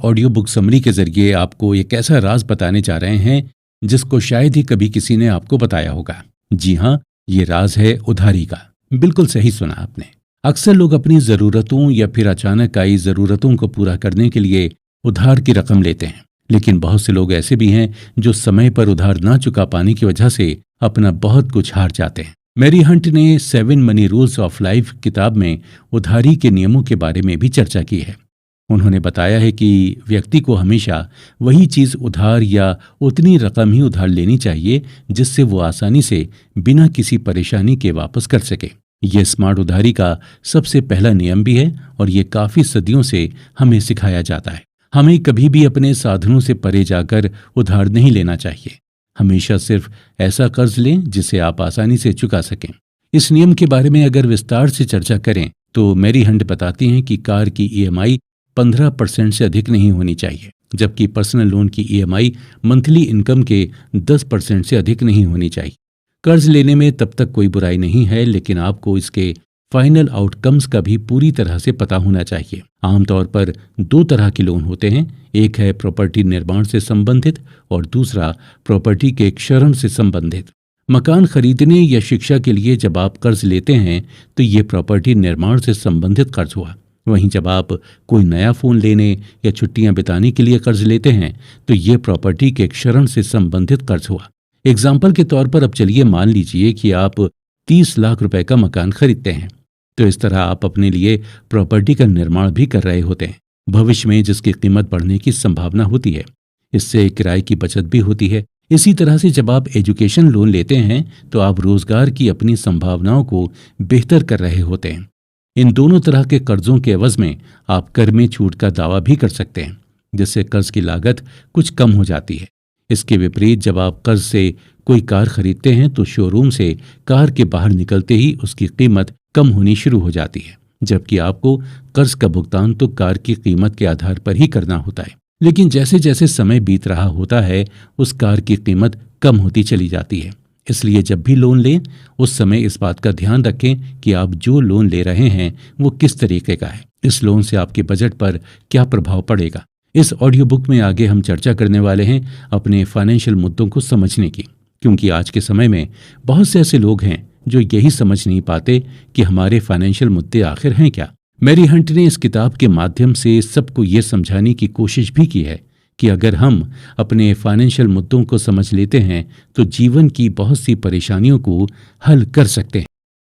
Audio book summary के जरिए आपको एक ऐसा राज बताने जा रहे हैं जिसको शायद ही कभी किसी ने आपको बताया होगा। जी हाँ, ये राज है उधारी का। बिल्कुल सही सुना आपने। अक्सर लोग अपनी ज़रूरतों या फिर अचानक आई ज़रूरतों को पूरा करने के लिए उधार की रकम लेते हैं, लेकिन बहुत से लोग ऐसे भी हैं जो समय पर उधार ना चुका पाने की वजह से अपना बहुत कुछ हार जाते हैं। मैरी हंट ने 7 मनी रूल्स ऑफ लाइफ किताब में उधारी के नियमों के बारे में भी चर्चा की है। उन्होंने बताया है कि व्यक्ति को हमेशा वही चीज़ उधार या उतनी रकम ही उधार लेनी चाहिए जिससे वो आसानी से बिना किसी परेशानी के वापस कर सके। ये स्मार्ट उधारी का सबसे पहला नियम भी है और ये काफ़ी सदियों से हमें सिखाया जाता है। हमें कभी भी अपने साधनों से परे जाकर उधार नहीं लेना चाहिए। हमेशा सिर्फ ऐसा कर्ज लें जिसे आप आसानी से चुका सकें। इस नियम के बारे में अगर विस्तार से चर्चा करें तो मैरी हंट बताती हैं कि कार की EMI 15% से अधिक नहीं होनी चाहिए, जबकि पर्सनल लोन की EMI मंथली इनकम के 10% से अधिक नहीं होनी चाहिए। कर्ज लेने में तब तक कोई बुराई नहीं है, लेकिन आपको इसके फाइनल आउटकम्स का भी पूरी तरह से पता होना चाहिए। आमतौर पर 2 तरह के लोन होते हैं, एक है प्रॉपर्टी निर्माण से संबंधित और दूसरा प्रॉपर्टी के क्षरण से संबंधित। मकान खरीदने या शिक्षा के लिए जब आप कर्ज लेते हैं तो ये प्रॉपर्टी निर्माण से संबंधित कर्ज हुआ। वहीं जब आप कोई नया फ़ोन लेने या छुट्टियां बिताने के लिए कर्ज लेते हैं तो ये प्रॉपर्टी के क्षरण से संबंधित कर्ज हुआ। एग्जाम्पल के तौर पर अब चलिए मान लीजिए कि आप 30 लाख रुपए का मकान खरीदते हैं, तो इस तरह आप अपने लिए प्रॉपर्टी का निर्माण भी कर रहे होते हैं, भविष्य में जिसकी कीमत बढ़ने की संभावना होती है। इससे किराए की बचत भी होती है। इसी तरह से जब आप एजुकेशन लोन लेते हैं तो आप रोजगार की अपनी संभावनाओं को बेहतर कर रहे होते हैं। इन दोनों तरह के कर्जों के एवज में आप कर में छूट का दावा भी कर सकते हैं, जिससे कर्ज की लागत कुछ कम हो जाती है। इसके विपरीत जब आप कर्ज से कोई कार खरीदते हैं तो शोरूम से कार के बाहर निकलते ही उसकी कीमत कम होनी शुरू हो जाती है, जबकि आपको कर्ज का भुगतान तो कार की कीमत के आधार पर ही करना होता है। लेकिन जैसे जैसे समय बीत रहा होता है उस कार की कीमत कम होती चली जाती है। इसलिए जब भी लोन लें उस समय इस बात का ध्यान रखें कि आप जो लोन ले रहे हैं वो किस तरीके का है। इस लोन से आपके बजट पर क्या प्रभाव पड़ेगा। इस ऑडियो बुक में आगे हम चर्चा करने वाले हैं अपने फाइनेंशियल मुद्दों को समझने की, क्योंकि आज के समय में बहुत से ऐसे लोग हैं जो यही समझ नहीं पाते कि हमारे फाइनेंशियल मुद्दे आखिर हैं क्या। मैरी हंट ने इस किताब के माध्यम से सबको ये समझाने की कोशिश भी की है कि अगर हम अपने फाइनेंशियल मुद्दों को समझ लेते हैं तो जीवन की बहुत सी परेशानियों को हल कर सकते हैं।